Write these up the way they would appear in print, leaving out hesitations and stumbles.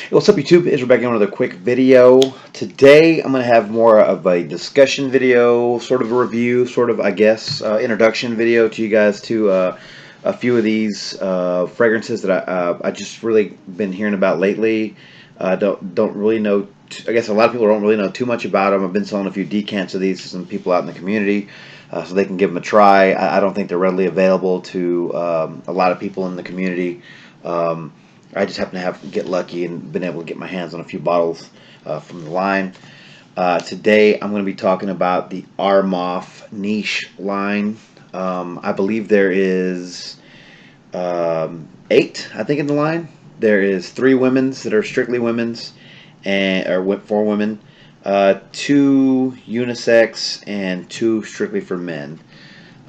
What's up, YouTube? It's Rebecca with another quick video. Today I'm going to have more of a discussion video, sort of a review, sort of, I guess, introduction video to you guys to a few of these fragrances that I just really been hearing about lately. Don't really know. I guess a lot of people don't really know too much about them. I've been selling a few decants of these to some people out in the community, so they can give them a try. I don't think they're readily available to a lot of people in the community. I just happen to get lucky and been able to get my hands on a few bottles from the line. Today I'm going to be talking about the Armaf Niche Line. I believe there is 8, I think, in the line. There is 3 women's that are strictly women's, or 4 women, 2 unisex, and 2 strictly for men.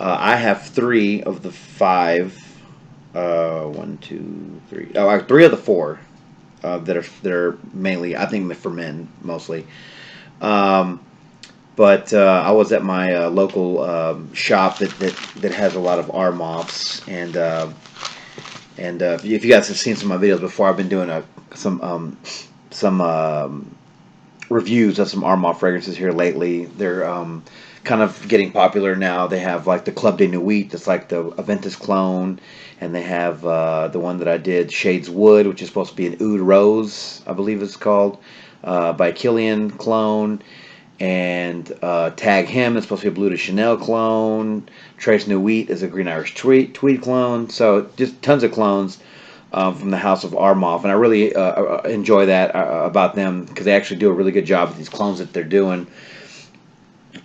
I have 3 of the 5. 1, 2, 3. Oh, 3 of the 4 that are mainly, I think, for men mostly. But I was at my local shop that has a lot of Armafs, and if you guys have seen some of my videos before, I've been doing some reviews of some Armaf fragrances here lately. They're kind of getting popular now. They have like the Club de Nuit, that's like the Aventus clone, and they have the one that I did, Shades Wood, which is supposed to be an Oud Rose, I believe it's called, by Killian clone, and Tag Him is supposed to be a Bleu de Chanel clone. Trace Nuit is a Green Irish Tweed clone. So just tons of clones from the house of Armaf, and I really enjoy that about them, because they actually do a really good job with these clones that they're doing.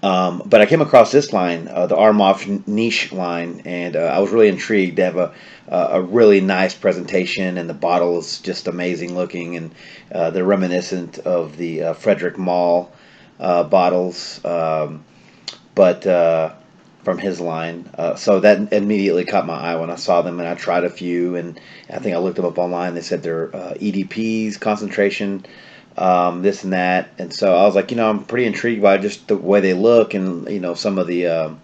But I came across this line, the Armaf Niche Line, and I was really intrigued. They have a really nice presentation, and the bottle is just amazing looking, and they're reminiscent of the Frederick Mall bottles, but from his line. So that immediately caught my eye when I saw them, and I tried a few, and I think I looked them up online. They said they're EDPs, concentration, this and that, and so I was like, I'm pretty intrigued by just the way they look, and some of the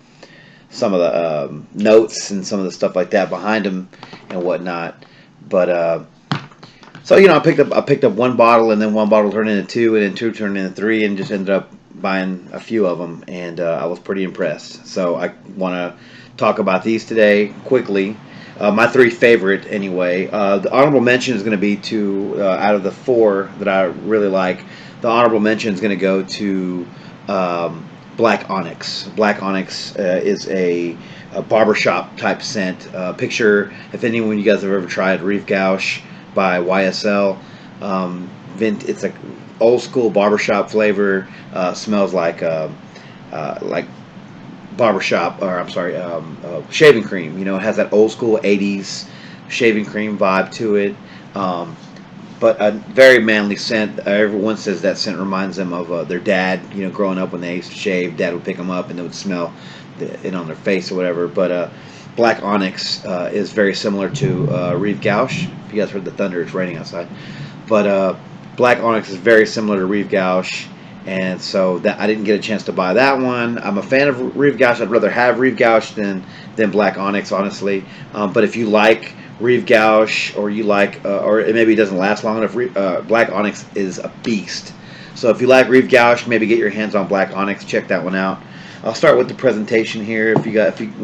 notes and some of the stuff like that behind them and whatnot. But so I picked up one bottle, and then one bottle turned into 2, and then 2 turned into 3, and just ended up buying a few of them, and I was pretty impressed. So I want to talk about these today quickly. My 3 favorite, anyway. The honorable mention is going to be to, out of the 4 that I really like, the honorable mention is going to go to Black Onyx. Black Onyx is a barbershop type scent. Picture, if anyone of you guys have ever tried Reef Gauche by YSL. It's a old school barbershop flavor. Smells like barbershop, or I'm sorry, shaving cream. It has that old school 80s shaving cream vibe to it. But a very manly scent. Everyone says that scent reminds them of their dad. Growing up when they used to shave, dad would pick them up and they would smell it on their face or whatever. But Black Onyx is very similar to Reef Gauche. If you guys heard the thunder, it's raining outside. But Black Onyx is very similar to Reef Gauche. And so that I didn't get a chance to buy that one. I'm a fan of Reef Gauche. I'd rather have Reef Gauche than Black Onyx, honestly. But if you like Reef Gauche, or you like, or it maybe doesn't last long enough, Black Onyx is a beast. So if you like Reef Gauche, maybe get your hands on Black Onyx. Check that one out. I'll start with the presentation here. When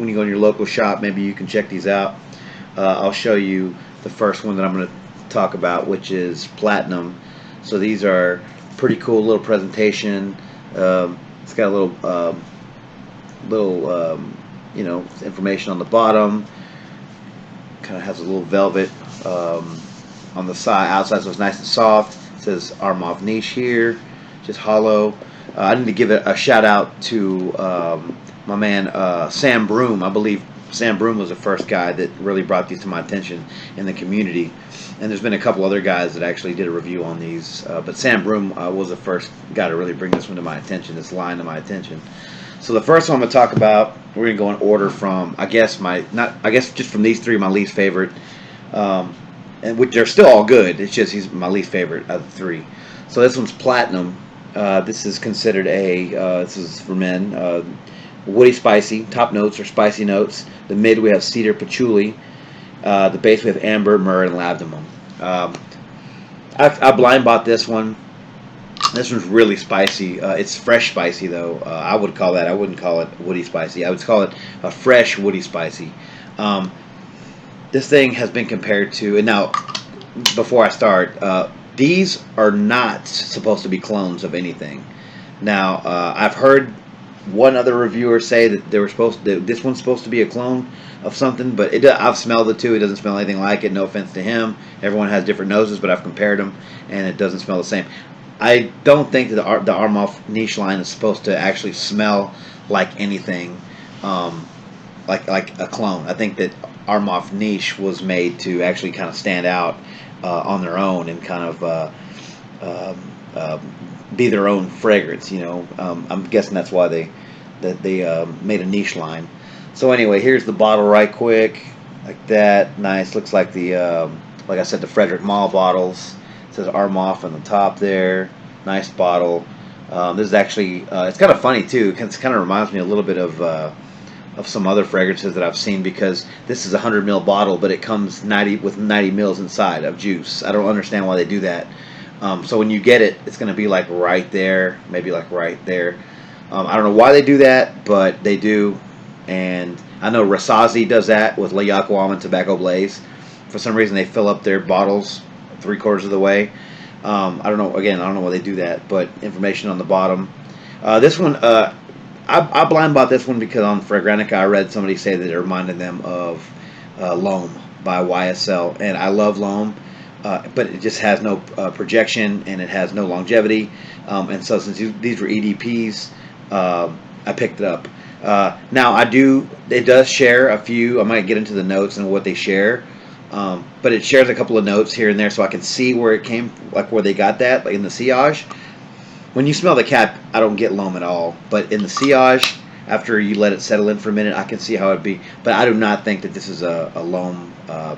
you go in your local shop, maybe you can check these out. I'll show you the first one that I'm going to talk about, which is Platinum. So these are pretty cool little presentation. It's got a little information on the bottom. Kind of has a little velvet on the outside, so it's nice and soft. It says Armaf Niche here, just hollow. I need to give a shout out to my man Sam Broom. I believe Sam Broom was the first guy that really brought these to my attention in the community. And there's been a couple other guys that actually did a review on these, but Sam Broom was the first guy to really bring this one to my attention, this line to my attention. So the first one I'm going to talk about, we're going to go in order from, just from these 3, my least favorite, and which they're still all good. It's just he's my least favorite of the 3. So this one's Platinum. This is considered this is for men, woody spicy. Top notes are spicy notes. The mid we have cedar patchouli. The base we have amber, myrrh, and ladamum. I blind bought this one. This one's really spicy. It's fresh spicy though. I would call that. I wouldn't call it woody spicy. I would call it a fresh woody spicy. Um, this thing has been compared to, and now before I start, these are not supposed to be clones of anything. Now I've heard one other reviewer say that they were supposed to, this one's supposed to be a clone of something, but I've smelled the two. It doesn't smell anything like it. No offense to him. Everyone has different noses, but I've compared them, and it doesn't smell the same. I don't think that the Armaf Niche line is supposed to actually smell like anything, um, like a clone. I think that Armaf Niche was made to actually kind of stand out on their own and kind of um, uh, be their own fragrance. I'm guessing that's why they made a niche line. So anyway, here's the bottle right quick, like that. Nice. Looks like like I said, the Frederick Mall bottles. It says Armaf on the top there. Nice bottle. This is actually it's kind of funny too. It kind of reminds me a little bit of some other fragrances that I've seen, because this is a 100 ml bottle, but it comes 90 mils inside of juice. I don't understand why they do that. So when you get it, it's going to be like right there, maybe like right there. I don't know why they do that, but they do. And I know Rasazi does that with La Yaquam and Tobacco Blaze. For some reason, they fill up their bottles 3/4 of the way. I don't know. Again, I don't know why they do that, but information on the bottom. This one, I blind bought this one because on Fragrantica I read somebody say that it reminded them of Loam by YSL, and I love Loam, but it just has no projection and it has no longevity, and so since these were EDPs, I picked it up. Now it does share a few. I might get into the notes and what they share, but it shares a couple of notes here and there, so I can see where it came, like where they got that, like in the sillage. When you smell the cap, I don't get loam at all. But in the sillage, after you let it settle in for a minute, I can see how it'd be. But I do not think that this is a loam uh,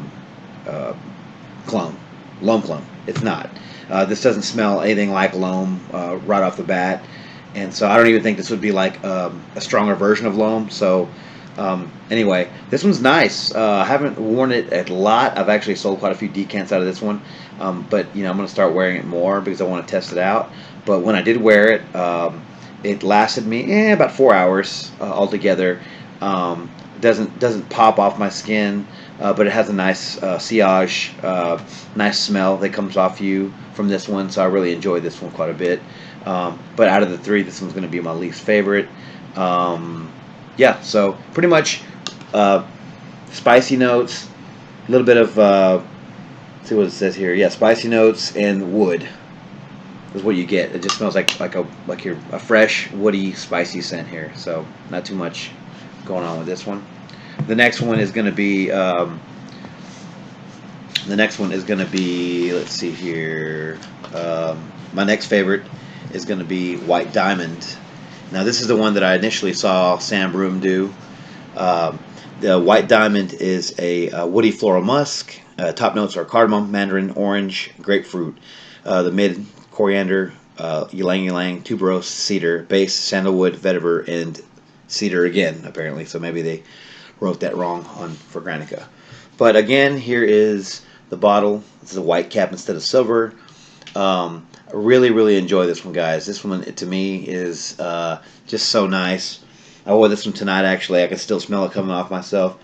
clone. Loam clone. It's not. This doesn't smell anything like loam right off the bat. And so I don't even think this would be like a stronger version of loam. So anyway, this one's nice. I haven't worn it a lot. I've actually sold quite a few decants out of this one. But I'm going to start wearing it more because I want to test it out. But when I did wear it, it lasted me about 4 hours altogether. Doesn't pop off my skin, but it has a nice sillage, nice smell that comes off you from this one. So I really enjoy this one quite a bit. But out of the three, this one's going to be my least favorite. Yeah, so pretty much spicy notes, a little bit of let's see what it says here. Yeah, spicy notes and wood is what you get. It just smells like a fresh, woody, spicy scent here. So not too much going on with this one. The next one is going to be let's see here. My next favorite is going to be White Diamond. Now this is the one that I initially saw Sam Broom do. The White Diamond is a woody floral musk. Top notes are cardamom, mandarin, orange, grapefruit. The mid, coriander, ylang ylang, tuberose, cedar, base, sandalwood, vetiver, and cedar again, apparently. So maybe they wrote that wrong on Fragrantica. But again, here is the bottle. This is a white cap instead of silver. I really, really enjoy this one, guys. This one, to me, is just so nice. I wore this one tonight, actually. I can still smell it coming off myself.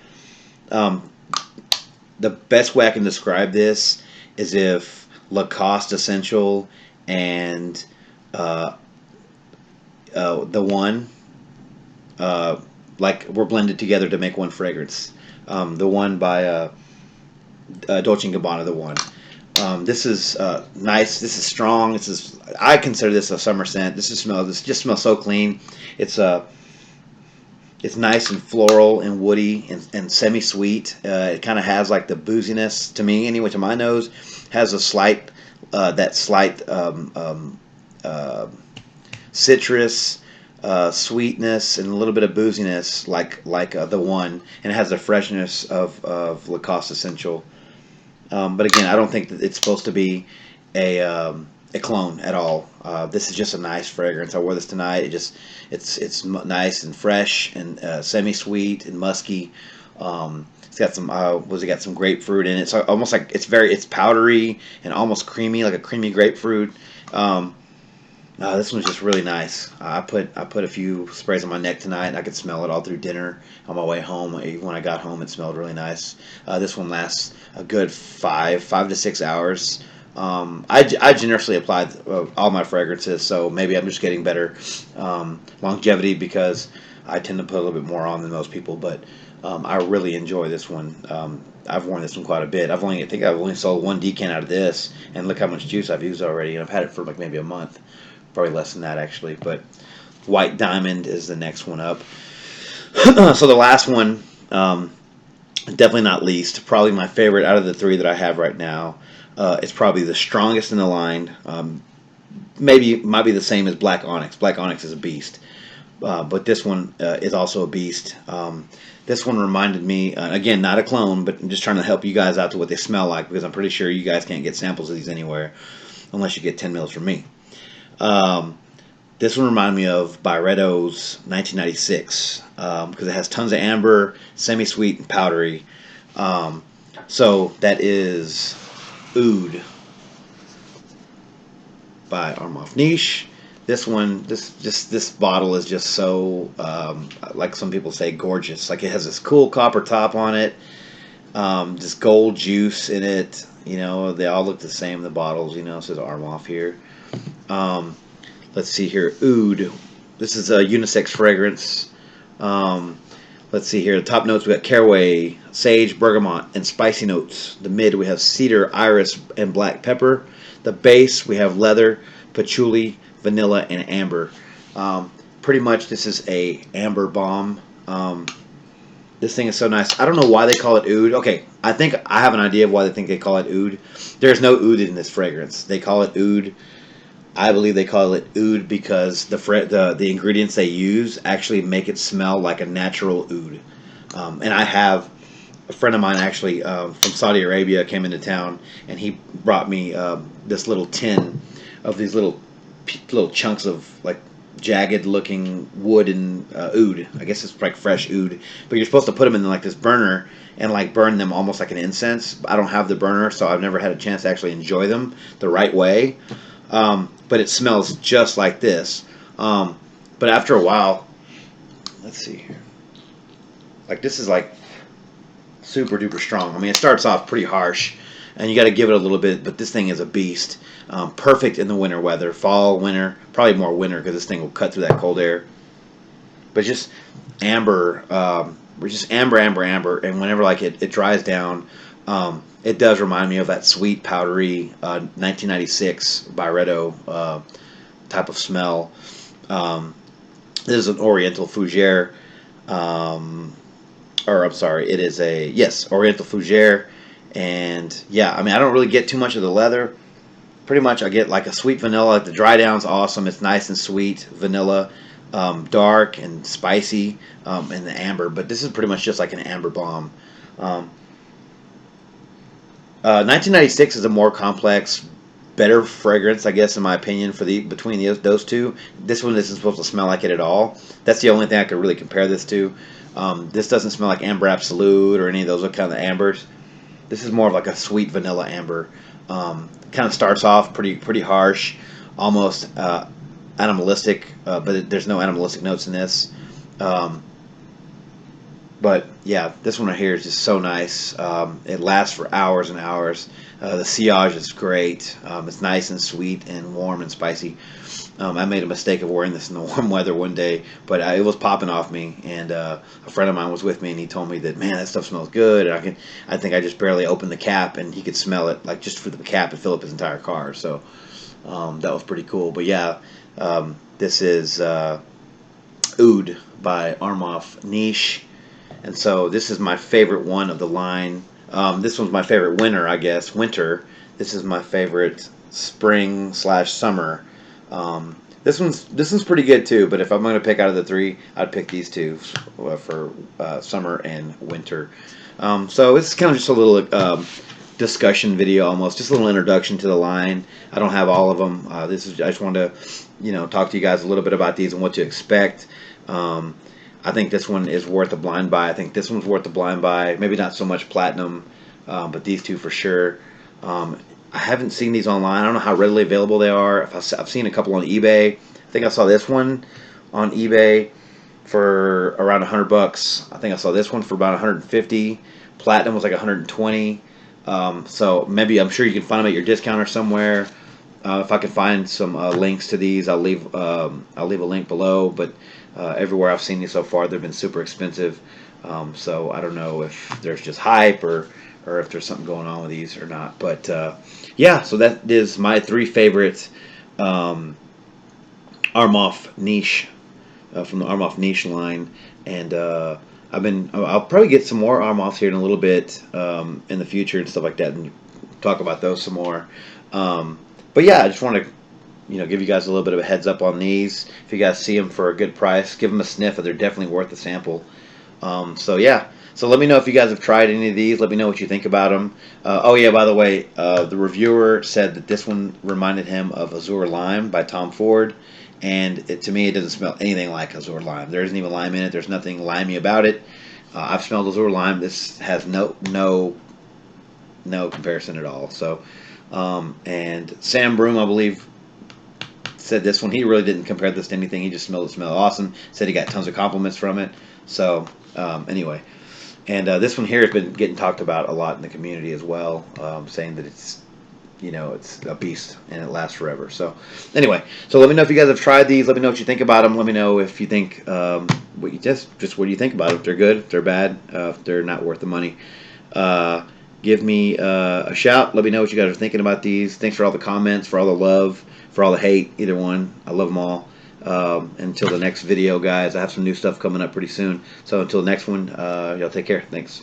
The best way I can describe this is if Lacoste Essential and the one were blended together to make one fragrance. The one by Dolce & Gabbana, the one. This is nice. This is strong. I consider this a summer scent. This just smells so clean. It's nice and floral and woody and semi-sweet. It kind of has like the booziness, to me anyway, to my nose, has a slight citrus, sweetness, and a little bit of booziness like the one, and it has the freshness of Lacoste Essential. But again, I don't think that it's supposed to be a clone at all. This is just a nice fragrance. I wore this tonight. It's nice and fresh and semi-sweet and musky. It's got some it got some grapefruit in it. It's almost like it's powdery and almost creamy, like a creamy grapefruit. Um, this one's just really nice. I put a few sprays on my neck tonight, and I could smell it all through dinner on my way home. Even when I got home, it smelled really nice. This one lasts a good 5 to 6 hours. I generously applied all my fragrances, so maybe I'm just getting better longevity because I tend to put a little bit more on than most people. But I really enjoy this one. I've worn this one quite a bit. I think I've only sold one decan out of this, and look how much juice I've used already. And I've had it for like maybe a month. Probably less than that actually, but White Diamond is the next one up. So the last one, definitely not least, probably my favorite out of the three that I have right now. It's probably the strongest in the line. Maybe it might be the same as Black Onyx. Black Onyx is a beast, but this one is also a beast. This one reminded me, again, not a clone, but I'm just trying to help you guys out to what they smell like because I'm pretty sure you guys can't get samples of these anywhere unless you get 10 mils from me. This one reminded me of Byretto's 1996 because it has tons of amber, semi-sweet, and powdery. So that is Oud by Armaf Niche. This one, this bottle is just so, like some people say, gorgeous. Like it has this cool copper top on it, this gold juice in it. You know, they all look the same. The bottles, you know, it says Armaf here. Let's see here, Oud. This is a unisex fragrance. Let's see here. The top notes we got caraway, sage, bergamot, and spicy notes. The mid we have cedar, iris, and black pepper. The base we have leather, patchouli, vanilla, and amber. Pretty much this is a amber bomb. This thing is so nice. I don't know why they call it Oud. Okay, I think I have an idea of why they call it Oud. There's no Oud in this fragrance. They call it Oud. I believe they call it Oud because the ingredients they use actually make it smell like a natural oud. And I have a friend of mine actually from Saudi Arabia came into town and he brought me this little tin of these little chunks of like jagged looking wood and oud. I guess it's like fresh oud, but you're supposed to put them in like this burner and like burn them almost like an incense. I don't have the burner, so I've never had a chance to actually enjoy them the right way. But it smells just like this. But after a while, let's see here. Like this is like super duper strong. I mean, it starts off pretty harsh, and you got to give it a little bit. But this thing is a beast. Perfect in the winter weather, fall, winter, probably more winter because this thing will cut through that cold air. But just amber, just amber, and whenever like it dries down. It does remind me of that sweet, powdery 1996 Byretto type of smell. This is an Oriental Fougere, or I'm sorry, it is Oriental Fougere, and yeah, I mean I don't really get too much of the leather. Pretty much I get like a sweet vanilla. Like the dry down's awesome. It's nice and sweet vanilla, dark and spicy, and the amber. But this is pretty much just like an amber bomb. 1996 is a more complex, better fragrance, I guess, in my opinion, for between those two. This one isn't supposed to smell like it at all. That's the only thing I could really compare this to. This doesn't smell like Amber Absolute or any of those kind of ambers. This is more of like a sweet vanilla amber. Kind of starts off pretty harsh, almost animalistic, but there's no animalistic notes in this. But yeah, this one right here is just so nice. It lasts for hours and hours. The sillage is great. It's nice and sweet and warm and spicy. I made a mistake of wearing this in the warm weather one day, but it was popping off me. And a friend of mine was with me, and he told me that, man, that stuff smells good. And I think I just barely opened the cap, and he could smell it, like just for the cap and fill up his entire car. So that was pretty cool. But yeah, this is Oud by Armaf Niche. And so this is my favorite one of the line. This one's my favorite winter, I guess. Winter. This is my favorite spring/summer. This one's pretty good too. But if I'm going to pick out of the three, I'd pick these two for summer and winter. So it's kind of just a little discussion video, almost just a little introduction to the line. I don't have all of them. I just wanted to, talk to you guys a little bit about these and what to expect. I think this one is worth a blind buy. I think this one's worth a blind buy. Maybe not so much platinum, but these two for sure. Um, I haven't seen these online. I don't know how readily available they are. I've seen a couple on eBay. I think I saw this one on eBay for around $100. I think I saw this one for about 150. Platinum was like 120. So maybe I'm sure you can find them at your discounter somewhere. If I can find some links to these, I'll leave a link below. But everywhere I've seen these so far, they've been super expensive. So I don't know if there's just hype or if there's something going on with these or not. But yeah, so that is my three favorite um, Armaf Niche from the Armaf Niche line, and I'll probably get some more Armafs here in a little bit in the future and stuff like that, and talk about those some more. Um, but yeah, I just want to give you guys a little bit of a heads up on these. If you guys see them for a good price, give them a sniff. They're definitely worth a sample. So yeah. So let me know if you guys have tried any of these. Let me know what you think about them. Oh yeah, by the way, the reviewer said that this one reminded him of Azure Lime by Tom Ford, and to me it doesn't smell anything like Azure Lime. There isn't even lime in it. There's nothing limey about it. I've smelled Azure Lime. This has no comparison at all. So, and Sam Broom, I believe, said this one. He really didn't compare this to anything. He just smelled it smelled awesome. Said he got tons of compliments from it. So anyway, and this one here has been getting talked about a lot in the community as well, saying that it's a beast and it lasts forever. So anyway, so let me know if you guys have tried these. Let me know what you think about them. Let me know if you think what you just what do you think about them? If they're good, if they're bad, if they're not worth the money. Give me a shout. Let me know what you guys are thinking about these. Thanks for all the comments, for all the love, for all the hate. Either one, I love them all. Until the next video, guys, I have some new stuff coming up pretty soon. So until the next one, y'all take care. Thanks.